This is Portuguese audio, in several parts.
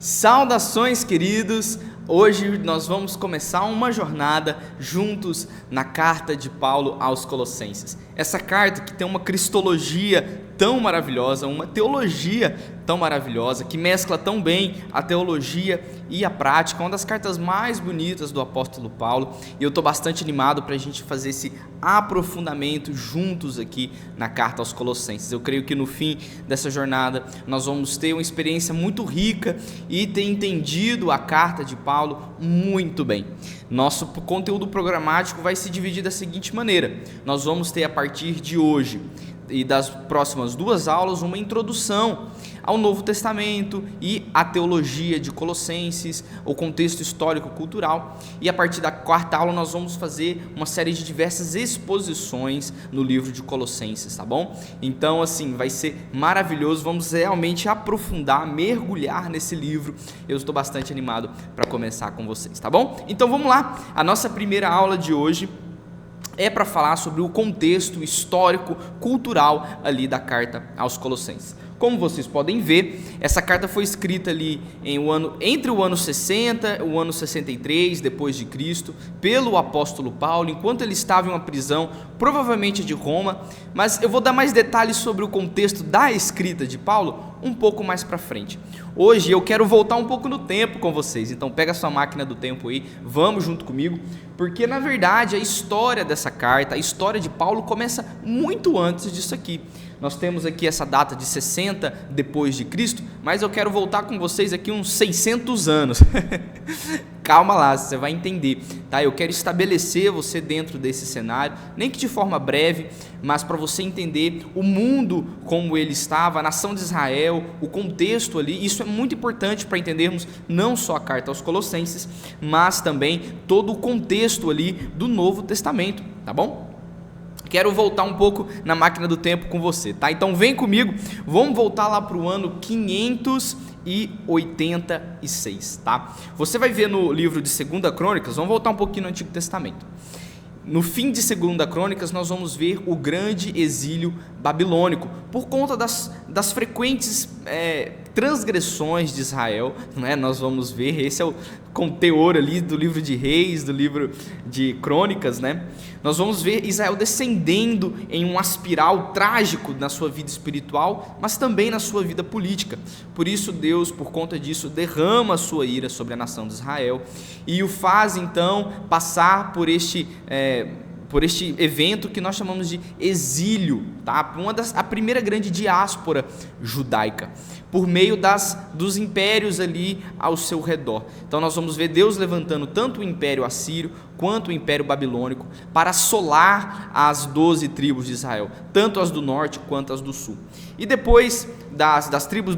Saudações, queridos! Hoje nós vamos começar uma jornada juntos na carta de Paulo aos Colossenses. Essa carta que tem uma cristologia tão maravilhosa, uma teologia tão maravilhosa, que mescla tão bem a teologia e a prática, uma das cartas mais bonitas do apóstolo Paulo, e eu estou bastante animado para a gente fazer esse aprofundamento juntos aqui na carta aos Colossenses. Eu creio que no fim dessa jornada nós vamos ter uma experiência muito rica e ter entendido a carta de Paulo muito bem. Nosso conteúdo programático vai se dividir da seguinte maneira: nós vamos ter a partir de hoje e das próximas duas aulas uma introdução ao Novo Testamento e à teologia de Colossenses, o contexto histórico-cultural, e a partir da quarta aula nós vamos fazer uma série de diversas exposições no livro de Colossenses, tá bom? Então, assim, vai ser maravilhoso, vamos realmente aprofundar, mergulhar nesse livro. Eu estou bastante animado para começar com vocês, tá bom? Então vamos lá, a nossa primeira aula de hoje é para falar sobre o contexto histórico, cultural ali da carta aos Colossenses. Como vocês podem ver, essa carta foi escrita ali entre o ano 60 e o ano 63 depois de Cristo, pelo apóstolo Paulo, enquanto ele estava em uma prisão, provavelmente de Roma, mas eu vou dar mais detalhes sobre o contexto da escrita de Paulo um pouco mais para frente. Hoje eu quero voltar um pouco no tempo com vocês, então pega a sua máquina do tempo aí, vamos junto comigo, porque na verdade a história dessa carta, a história de Paulo começa muito antes disso aqui. Nós temos aqui essa data de 60 depois de Cristo, mas eu quero voltar com vocês aqui uns 600 anos. Calma lá, você vai entender, tá? Eu quero estabelecer você dentro desse cenário, nem que de forma breve, mas para você entender o mundo como ele estava, a nação de Israel, o contexto ali. Isso é muito importante para entendermos não só a carta aos Colossenses, mas também todo o contexto ali do Novo Testamento, tá bom? Quero voltar um pouco na máquina do tempo com você, tá? Então vem comigo, vamos voltar lá para o ano 586, tá? Você vai ver no livro de 2 Crônicas, vamos voltar um pouquinho no Antigo Testamento. No fim de 2 Crônicas, nós vamos ver o grande exílio babilônico, por conta das frequentes transgressões de Israel, né? Nós vamos ver, esse é o conteúdo ali do livro de Reis, do livro de Crônicas, né? Nós vamos ver Israel descendendo em um espiral trágico na sua vida espiritual, mas também na sua vida política. Por isso Deus, por conta disso, derrama a sua ira sobre a nação de Israel e o faz então passar por este evento que nós chamamos de exílio, tá? A primeira grande diáspora judaica, por meio dos impérios ali ao seu redor. Então nós vamos ver Deus levantando tanto o império assírio quanto o império babilônico para assolar as 12 tribos de Israel, tanto as do norte quanto as do sul. E depois das tribos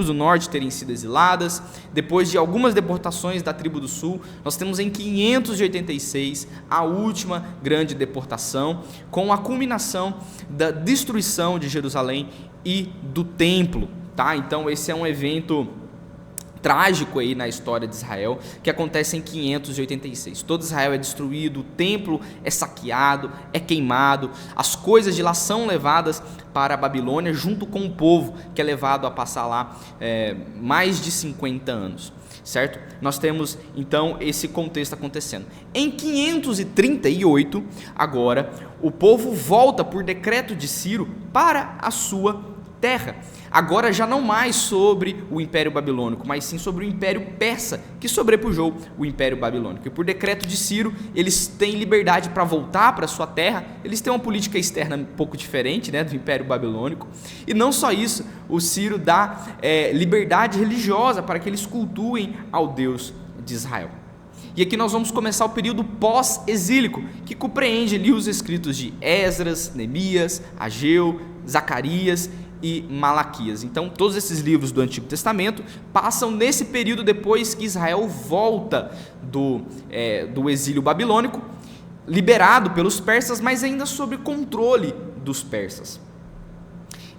do norte terem sido exiladas, depois de algumas deportações da tribo do sul, nós temos em 586 a última grande deportação, com a culminação da destruição de Jerusalém e do templo, tá? Então esse é um evento trágico aí na história de Israel, que acontece em 586. Todo Israel é destruído, o templo é saqueado, é queimado, as coisas de lá são levadas para a Babilônia, junto com o povo que é levado a passar lá mais de 50 anos, certo? Nós temos então esse contexto acontecendo. Em 538, agora, o povo volta por decreto de Ciro para a sua terra, agora já não mais sobre o Império Babilônico, mas sim sobre o Império Persa, que sobrepujou o Império Babilônico. E por decreto de Ciro, eles têm liberdade para voltar para a sua terra, eles têm uma política externa um pouco diferente, né, do Império Babilônico, e não só isso, o Ciro dá liberdade religiosa para que eles cultuem ao Deus de Israel. E aqui nós vamos começar o período pós-exílico, que compreende ali os escritos de Esdras, Neemias, Ageu, Zacarias e Malaquias. Então todos esses livros do Antigo Testamento passam nesse período depois que Israel volta do exílio babilônico, liberado pelos persas, mas ainda sob controle dos persas.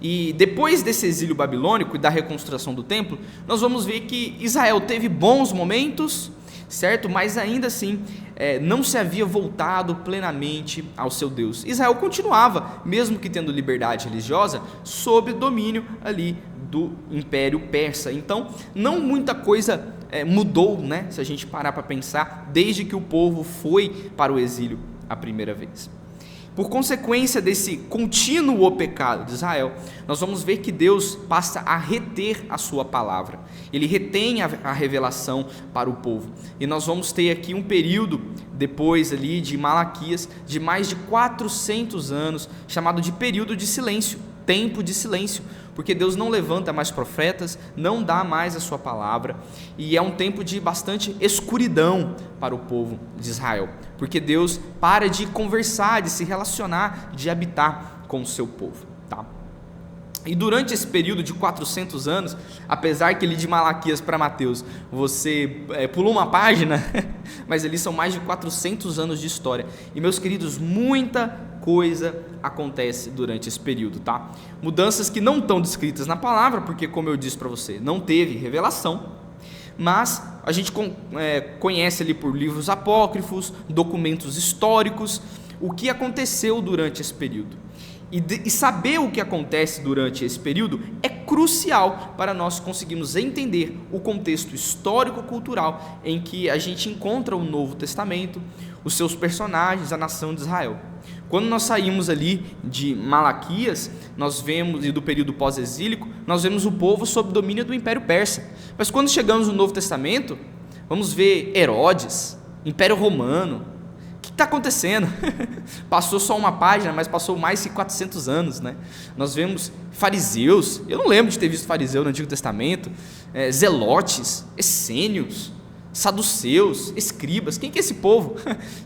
E depois desse exílio babilônico e da reconstrução do templo, nós vamos ver que Israel teve bons momentos, certo? Mas ainda assim não se havia voltado plenamente ao seu Deus. Israel continuava, mesmo que tendo liberdade religiosa, sob domínio ali do Império Persa. Então, não muita coisa mudou, né, se a gente parar para pensar, desde que o povo foi para o exílio a primeira vez. Por consequência desse contínuo pecado de Israel, nós vamos ver que Deus passa a reter a sua palavra. Ele retém a revelação para o povo. E nós vamos ter aqui um período, depois ali de Malaquias, de mais de 400 anos, chamado de período de silêncio, tempo de silêncio, porque Deus não levanta mais profetas, não dá mais a sua palavra, e é um tempo de bastante escuridão para o povo de Israel, porque Deus para de conversar, de se relacionar, de habitar com o seu povo, tá? E durante esse período de 400 anos, apesar que ali de Malaquias para Mateus você pulou uma página, mas ali são mais de 400 anos de história. E meus queridos, muita coisa acontece durante esse período, tá? Mudanças que não estão descritas na palavra, porque como eu disse para você, não teve revelação, mas a gente conhece ali por livros apócrifos, documentos históricos, o que aconteceu durante esse período. E saber o que acontece durante esse período é crucial para nós conseguirmos entender o contexto histórico-cultural em que a gente encontra o Novo Testamento, os seus personagens, a nação de Israel. Quando nós saímos ali de Malaquias, nós vemos, e do período pós-exílico, nós vemos o povo sob domínio do Império Persa. Mas quando chegamos no Novo Testamento, vamos ver Herodes, Império Romano. O que está acontecendo? Passou só uma página, mas passou mais de 400 anos, né? Nós vemos fariseus, eu não lembro de ter visto fariseu no Antigo Testamento, zelotes, essênios, saduceus, escribas. Quem que é esse povo?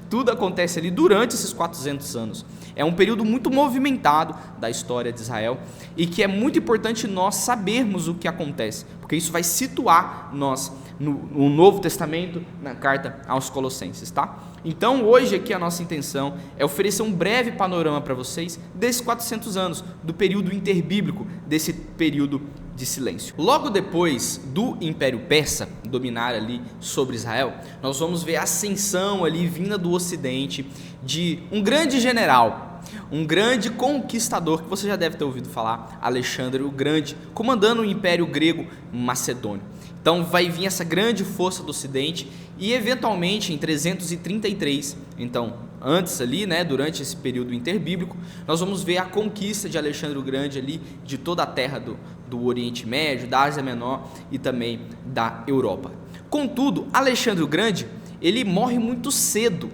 Tudo acontece ali durante esses 400 anos. É um período muito movimentado da história de Israel e que é muito importante nós sabermos o que acontece, porque isso vai situar nós no Novo Testamento, na carta aos Colossenses, tá? Então hoje aqui a nossa intenção é oferecer um breve panorama para vocês desses 400 anos, do período interbíblico, desse período de silêncio. Logo depois do Império Persa dominar ali sobre Israel, nós vamos ver a ascensão ali vinda do Ocidente de um grande general, um grande conquistador, que você já deve ter ouvido falar, Alexandre o Grande, comandando o Império Grego Macedônio. Então vai vir essa grande força do Ocidente e eventualmente em 333, então antes ali, né, durante esse período interbíblico, nós vamos ver a conquista de Alexandre o Grande ali de toda a terra do Oriente Médio, da Ásia Menor e também da Europa. Contudo, Alexandre o Grande, ele morre muito cedo,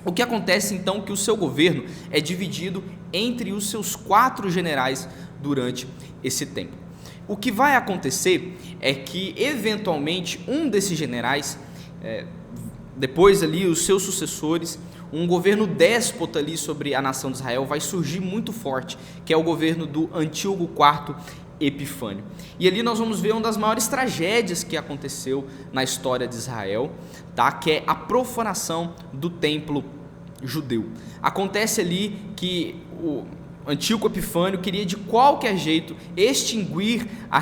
O que acontece então é que o seu governo é dividido entre os seus 4 generais durante esse tempo. O que vai acontecer é que eventualmente um desses generais, depois ali os seus sucessores, um governo déspota ali sobre a nação de Israel vai surgir muito forte, que é o governo do Antíoco IV Epifânio. E ali nós vamos ver uma das maiores tragédias que aconteceu na história de Israel, tá? Que é a profanação do templo judeu. Acontece ali que o Antíoco Epifânio queria de qualquer jeito extinguir a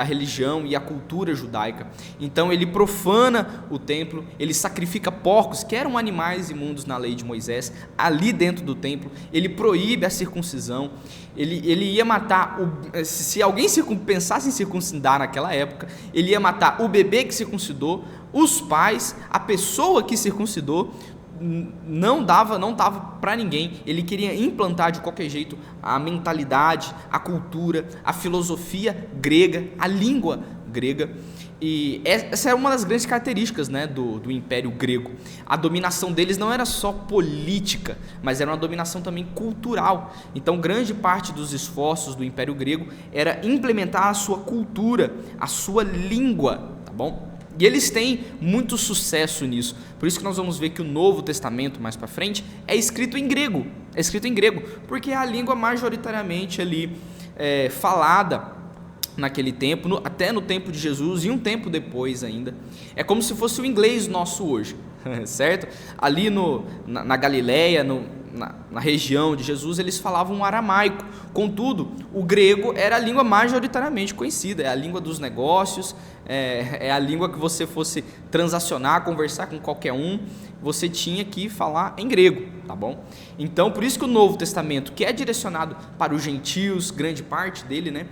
religião e a cultura judaica. Então ele profana o templo, ele sacrifica porcos, que eram animais imundos na lei de Moisés, ali dentro do templo. Ele proíbe a circuncisão, ele ia matar, se alguém pensasse em circuncidar naquela época, ele ia matar o bebê que circuncidou, os pais, a pessoa que circuncidou. Não dava para ninguém. Ele queria implantar de qualquer jeito a mentalidade, a cultura, a filosofia grega, a língua grega. E essa era uma das grandes características, né, do Império Grego. A dominação deles não era só política, mas era uma dominação também cultural. Então grande parte dos esforços do Império Grego era implementar a sua cultura, a sua língua, tá bom? E eles têm muito sucesso nisso. Por isso que nós vamos ver que o Novo Testamento, mais para frente, é escrito em grego. Porque é a língua majoritariamente ali falada naquele tempo, até no tempo de Jesus e um tempo depois ainda. É como se fosse o inglês nosso hoje, certo? Ali na Galileia, na região de Jesus, eles falavam aramaico. Contudo, o grego era a língua majoritariamente conhecida, é a língua dos negócios, é a língua que você fosse transacionar, conversar com qualquer um, você tinha que falar em grego, tá bom? Então, por isso que o Novo Testamento, que é direcionado para os gentios, grande parte dele, né?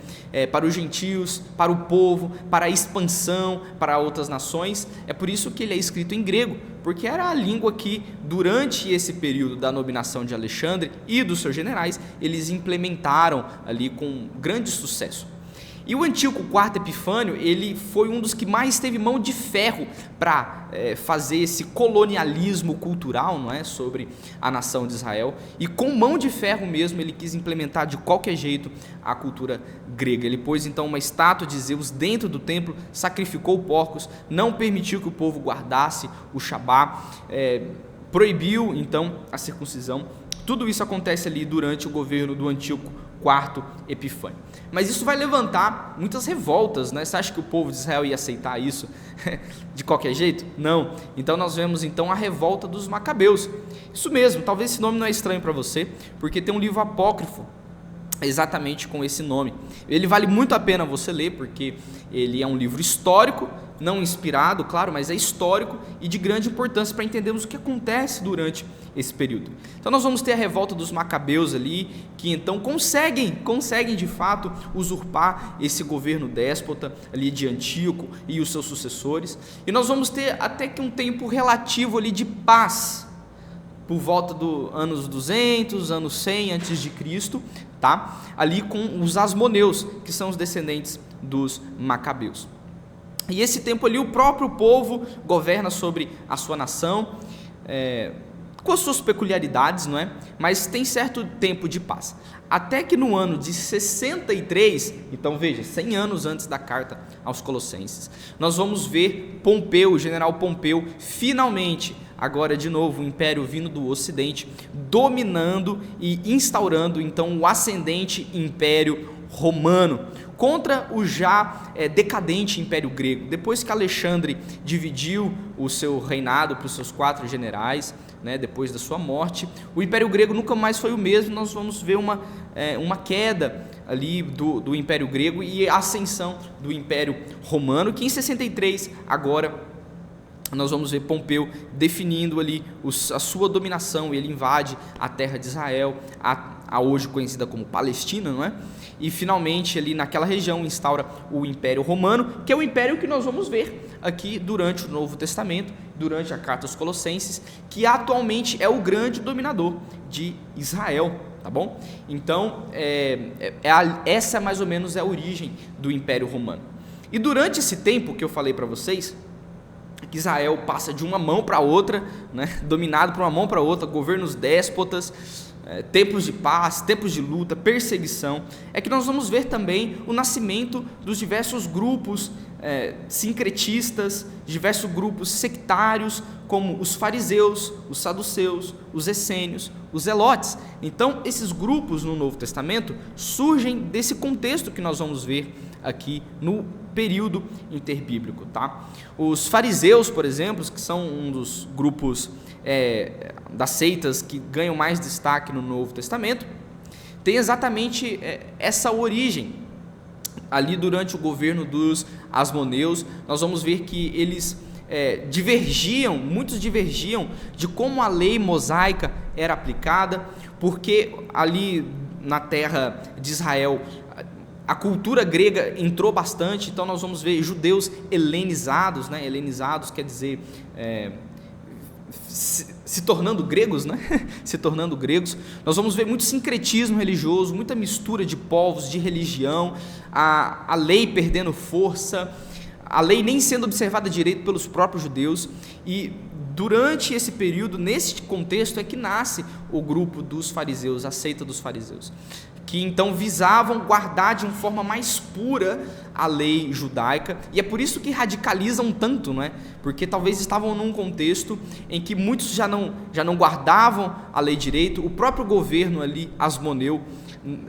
Para os gentios, para o povo, para a expansão, para outras nações, é por isso que ele é escrito em grego, porque era a língua que, durante esse período da dominação de Alexandre e dos seus generais, eles implementaram ali com grande sucesso. E o Antíoco IV Epifânio, ele foi um dos que mais teve mão de ferro para fazer esse colonialismo cultural, não é, sobre a nação de Israel, e com mão de ferro mesmo ele quis implementar de qualquer jeito a cultura grega. Ele pôs então uma estátua de Zeus dentro do templo, sacrificou porcos, não permitiu que o povo guardasse o Shabá, proibiu então a circuncisão. Tudo isso acontece ali durante o governo do Antíoco IV Epifânio. Mas isso vai levantar muitas revoltas, né? Você acha que o povo de Israel ia aceitar isso de qualquer jeito? Não. Então nós vemos então a revolta dos Macabeus. Isso mesmo, talvez esse nome não é estranho para você, porque tem um livro apócrifo exatamente com esse nome. Ele vale muito a pena você ler, porque ele é um livro histórico, não inspirado, claro, mas é histórico e de grande importância para entendermos o que acontece durante esse período. Então nós vamos ter a revolta dos Macabeus ali, que então conseguem de fato usurpar esse governo déspota ali de Antíoco e os seus sucessores, e nós vamos ter até que um tempo relativo ali de paz, por volta dos anos 200, anos 100 antes de Cristo, tá? Ali com os asmoneus, que são os descendentes dos Macabeus. E esse tempo ali o próprio povo governa sobre a sua nação, com as suas peculiaridades, não é? Mas tem certo tempo de paz. Até que no ano de 63, então veja, 100 anos antes da carta aos Colossenses, nós vamos ver Pompeu, o general Pompeu, finalmente, agora de novo, o império vindo do ocidente, dominando e instaurando então o ascendente império romano, contra o já decadente Império Grego. Depois que Alexandre dividiu o seu reinado para os seus 4 generais, né, depois da sua morte, o Império Grego nunca mais foi o mesmo. Nós vamos ver uma queda ali do Império Grego e a ascensão do Império Romano, que em 63 agora nós vamos ver Pompeu definindo ali a sua dominação. Ele invade a terra de Israel, a hoje conhecida como Palestina, não é? E finalmente ali naquela região instaura o Império Romano, que é o império que nós vamos ver aqui durante o Novo Testamento, durante a carta aos Colossenses, que atualmente é o grande dominador de Israel, tá bom? Então, essa mais ou menos é a origem do Império Romano. E durante esse tempo que eu falei para vocês, que Israel passa de uma mão para outra, né, dominado por uma mão para outra, governos déspotas, tempos de paz, tempos de luta, perseguição, é que nós vamos ver também o nascimento dos diversos grupos sincretistas, diversos grupos sectários, como os fariseus, os saduceus, os essênios, os zelotes. Então, esses grupos no Novo Testamento surgem desse contexto que nós vamos ver aqui no período interbíblico, tá? Os fariseus, por exemplo, que são um dos grupos das seitas que ganham mais destaque no Novo Testamento, tem exatamente essa origem. Ali durante o governo dos asmoneus, nós vamos ver que eles muitos divergiam de como a lei mosaica era aplicada, porque ali na terra de Israel a cultura grega entrou bastante. Então nós vamos ver judeus helenizados, né? Helenizados quer dizer se tornando gregos, né? Se tornando gregos. Nós vamos ver muito sincretismo religioso, muita mistura de povos, de religião, a lei perdendo força, a lei nem sendo observada direito pelos próprios judeus. E durante esse período, nesse contexto, é que nasce o grupo dos fariseus, a seita dos fariseus, que então visavam guardar de uma forma mais pura a lei judaica, e é por isso que radicalizam tanto, não é? Porque talvez estavam num contexto em que muitos já não guardavam a lei direito. O próprio governo ali, asmoneu,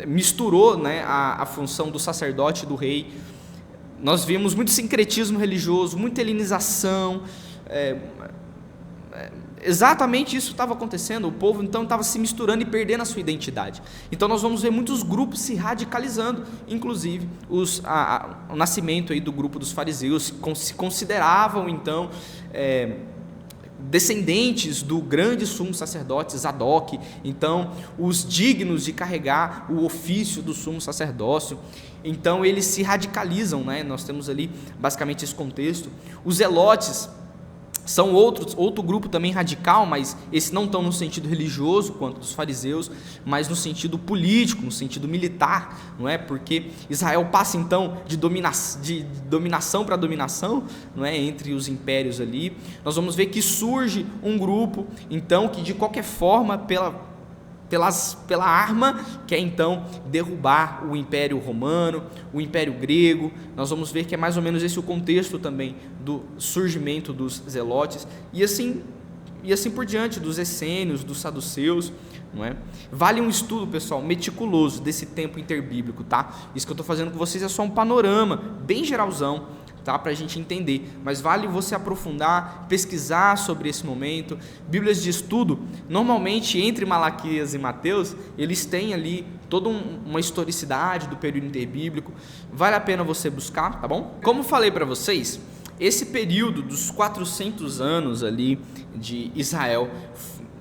misturou, né, a função do sacerdote e do rei. Nós vimos muito sincretismo religioso, muita helenização, exatamente isso estava acontecendo. O povo então estava se misturando e perdendo a sua identidade. Então nós vamos ver muitos grupos se radicalizando, inclusive o nascimento aí do grupo dos fariseus, que se consideravam então descendentes do grande sumo sacerdote Zadok, então os dignos de carregar o ofício do sumo sacerdócio. Então eles se radicalizam, né? Nós temos ali basicamente esse contexto. Os zelotes são outro grupo também radical, mas esses não estão no sentido religioso quanto dos fariseus, mas no sentido político, no sentido militar, não é? Porque Israel passa então de dominação para dominação, não é? Entre os impérios ali. Nós vamos ver que surge um grupo, então, que de qualquer forma, pela arma, quer então derrubar o Império Romano, o Império Grego. Nós vamos ver que é mais ou menos esse o contexto também do surgimento dos zelotes, e assim por diante, dos essênios, dos saduceus, não é? Vale um estudo, pessoal, meticuloso desse tempo interbíblico, tá? Isso que eu estou fazendo com vocês é só um panorama bem geralzão, tá? Para a gente entender, mas vale você aprofundar, pesquisar sobre esse momento. Bíblias de estudo, normalmente entre Malaquias e Mateus, eles têm ali toda uma historicidade do período interbíblico, vale a pena você buscar, tá bom? Como falei para vocês, esse período dos 400 anos ali de Israel,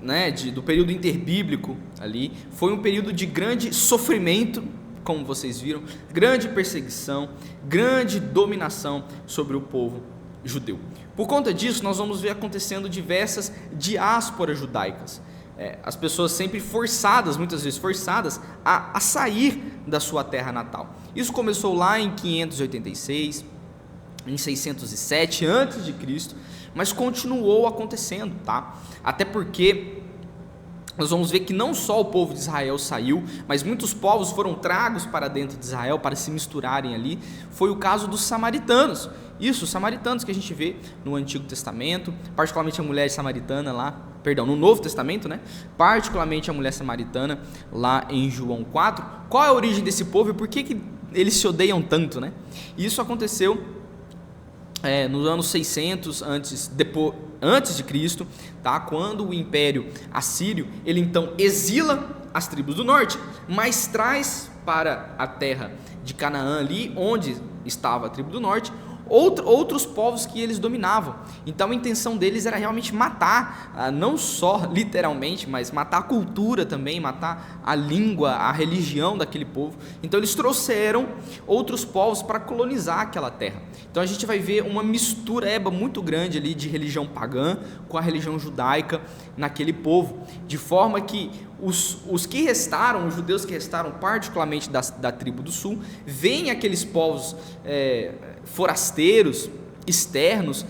né, do período interbíblico ali, foi um período de grande sofrimento, como vocês viram, grande perseguição, grande dominação sobre o povo judeu. Por conta disso, nós vamos ver acontecendo diversas diásporas judaicas. As pessoas sempre forçadas, muitas vezes forçadas, a sair da sua terra natal. Isso começou lá em 586, em 607 a.C., mas continuou acontecendo, tá? Até porque nós vamos ver que não só o povo de Israel saiu, mas muitos povos foram tragos para dentro de Israel para se misturarem ali. Foi o caso dos samaritanos. Isso, os samaritanos que a gente vê no Antigo Testamento, particularmente a mulher samaritana lá, no Novo Testamento, né? Particularmente a mulher samaritana lá em João 4. Qual é a origem desse povo e por que eles se odeiam tanto, né? Isso aconteceu nos anos 600 antes de Cristo, tá? Quando o Império Assírio, ele então exila as tribos do norte, mas traz para a terra de Canaã ali, onde estava a tribo do norte, outros povos que eles dominavam. Então a intenção deles era realmente matar, não só literalmente, mas matar a cultura também, matar a língua, a religião daquele povo. Então eles trouxeram outros povos para colonizar aquela terra. Então a gente vai ver uma mistureba muito grande ali de religião pagã com a religião judaica naquele povo, de forma que os que restaram, os judeus que restaram, particularmente da tribo do sul, veem aqueles povos forasteiros, externos,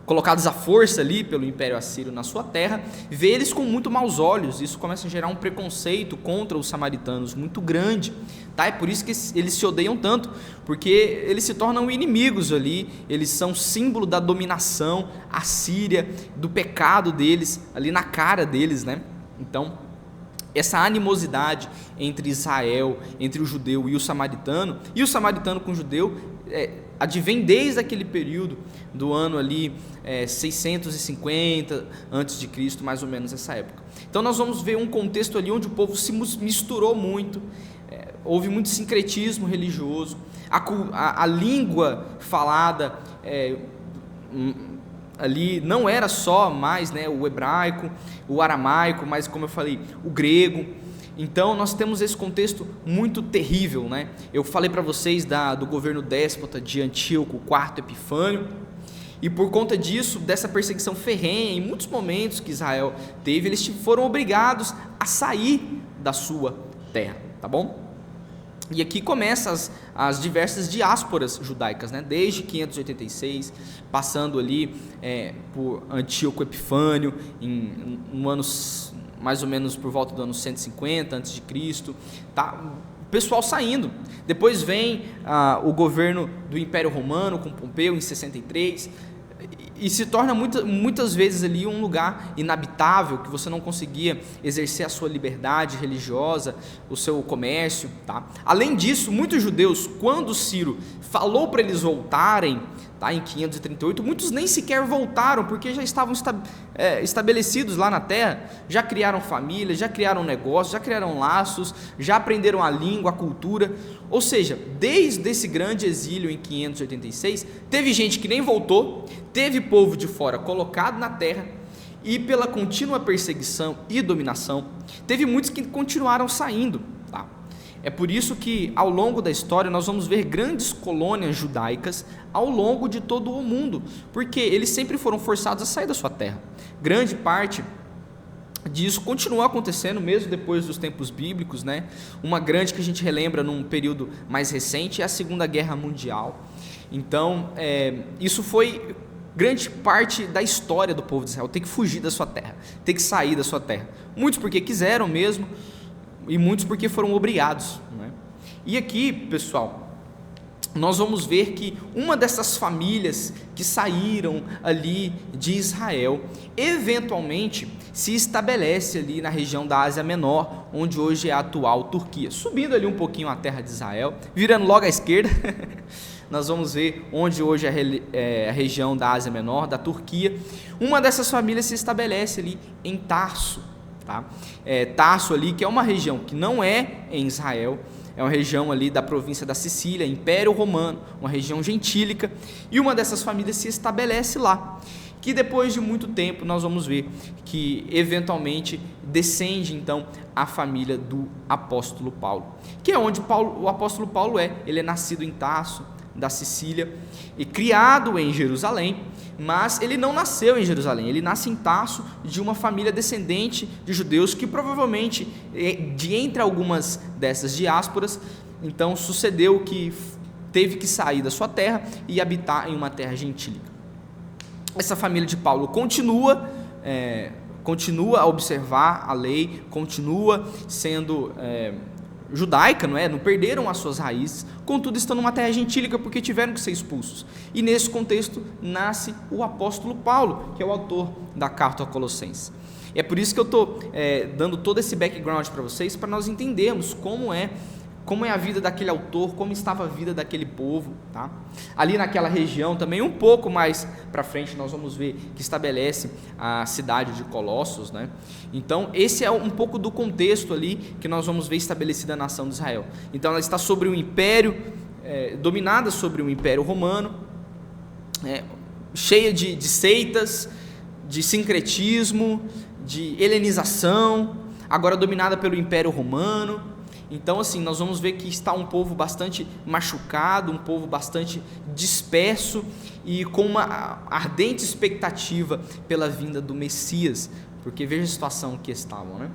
colocados à força ali pelo Império Assírio na sua terra, vê eles com muito maus olhos. Isso começa a gerar um preconceito contra os samaritanos muito grande, tá? É por isso que eles se odeiam tanto, porque eles se tornam inimigos ali, eles são símbolo da dominação assíria, do pecado deles, ali na cara deles, né? Então, essa animosidade entre Israel, entre o judeu e o samaritano com o judeu, advém desde aquele período do ano ali 650 a.C., mais ou menos essa época. Então nós vamos ver um contexto ali onde o povo se misturou muito, houve muito sincretismo religioso, a língua falada ali não era só mais, né, o hebraico, o aramaico, mas, como eu falei, o grego. Então nós temos esse contexto muito terrível, né? Eu falei para vocês do governo déspota de Antíoco IV Epifânio, e por conta disso, dessa perseguição ferrenha, em muitos momentos que Israel teve, eles foram obrigados a sair da sua terra, tá bom? E aqui começam as diversas diásporas judaicas, né? Desde 586, passando ali por Antíoco Epifânio, no ano mais ou menos por volta do ano 150 a.C., tá? O pessoal saindo. Depois vem o governo do Império Romano com Pompeu em 63, e se torna muitas vezes ali um lugar inabitável, que você não conseguia exercer a sua liberdade religiosa, o seu comércio, tá? Além disso, muitos judeus, quando Ciro falou para eles voltarem, tá? Em 538, muitos nem sequer voltaram, porque já estavam estabelecidos lá na terra, já criaram família, já criaram negócios, já criaram laços, já aprenderam a língua, a cultura. Ou seja, desde esse grande exílio em 586, teve gente que nem voltou, teve povo de fora colocado na terra, e pela contínua perseguição e dominação, teve muitos que continuaram saindo, tá? É por isso que ao longo da história nós vamos ver grandes colônias judaicas ao longo de todo o mundo, porque eles sempre foram forçados a sair da sua terra. Grande parte disso continua acontecendo mesmo depois dos tempos bíblicos, né? Uma grande que a gente relembra num período mais recente é a Segunda Guerra Mundial. Então, isso foi grande parte da história do povo de Israel, ter que fugir da sua terra, ter que sair da sua terra. Muitos porque quiseram mesmo, e muitos porque foram obrigados, né? E aqui, pessoal, nós vamos ver que uma dessas famílias que saíram ali de Israel, eventualmente se estabelece ali na região da Ásia Menor, onde hoje é a atual Turquia, subindo ali um pouquinho a terra de Israel, virando logo à esquerda, nós vamos ver onde hoje é a região da Ásia Menor, da Turquia. Uma dessas famílias se estabelece ali em Tarso, tá? Tarso ali, que é uma região que não é em Israel, é uma região ali da província da Sicília, Império Romano, uma região gentílica, e uma dessas famílias se estabelece lá, que depois de muito tempo nós vamos ver que eventualmente descende então a família do apóstolo Paulo, que é onde o apóstolo Paulo ele é nascido em Tarso, da Sicília, e criado em Jerusalém, mas ele não nasceu em Jerusalém, ele nasce em Tarso, de uma família descendente de judeus, que provavelmente, de entre algumas dessas diásporas, então sucedeu que teve que sair da sua terra e habitar em uma terra gentílica. Essa família de Paulo continua a observar a lei, continua sendo judaica, não perderam as suas raízes, contudo estão numa terra gentílica porque tiveram que ser expulsos. E nesse contexto nasce o apóstolo Paulo, que é o autor da carta aos Colossenses. E é por isso que eu estou dando todo esse background para vocês, para nós entendermos como é a vida daquele autor, como estava a vida daquele povo, tá? Ali naquela região também, um pouco mais para frente, nós vamos ver que estabelece a cidade de Colossos, né? Então, esse é um pouco do contexto ali que nós vamos ver estabelecida a nação de Israel. Então, ela está sobre um império, dominada sobre um império romano, cheia de seitas, de sincretismo, de helenização, agora dominada pelo império romano. Então, assim, nós vamos ver que está um povo bastante machucado, um povo bastante disperso e com uma ardente expectativa pela vinda do Messias, porque veja a situação que estavam, né?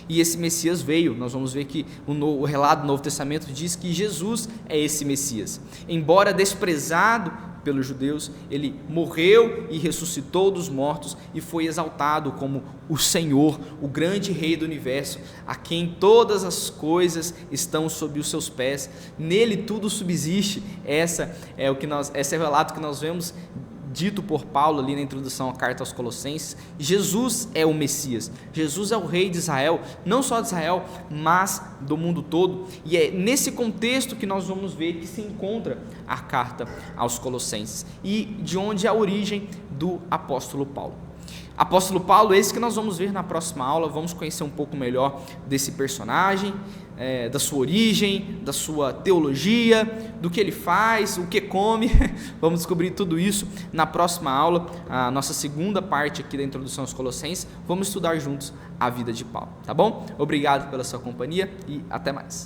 E esse Messias veio. Nós vamos ver que o relato do Novo Testamento diz que Jesus é esse Messias. Embora desprezado pelos judeus, ele morreu e ressuscitou dos mortos e foi exaltado como o Senhor, o grande Rei do universo, a quem todas as coisas estão sob os seus pés. Nele tudo subsiste. Esse é o relato que nós vemos dito por Paulo ali na introdução à carta aos Colossenses. Jesus é o Messias, Jesus é o Rei de Israel, não só de Israel, mas do mundo todo, e é nesse contexto que nós vamos ver que se encontra a carta aos Colossenses, e de onde é a origem do apóstolo Paulo. Apóstolo Paulo, esse que nós vamos ver na próxima aula, vamos conhecer um pouco melhor desse personagem, da sua origem, da sua teologia, do que ele faz, o que come, vamos descobrir tudo isso na próxima aula, a nossa segunda parte aqui da introdução aos Colossenses. Vamos estudar juntos a vida de Paulo, tá bom? Obrigado pela sua companhia e até mais.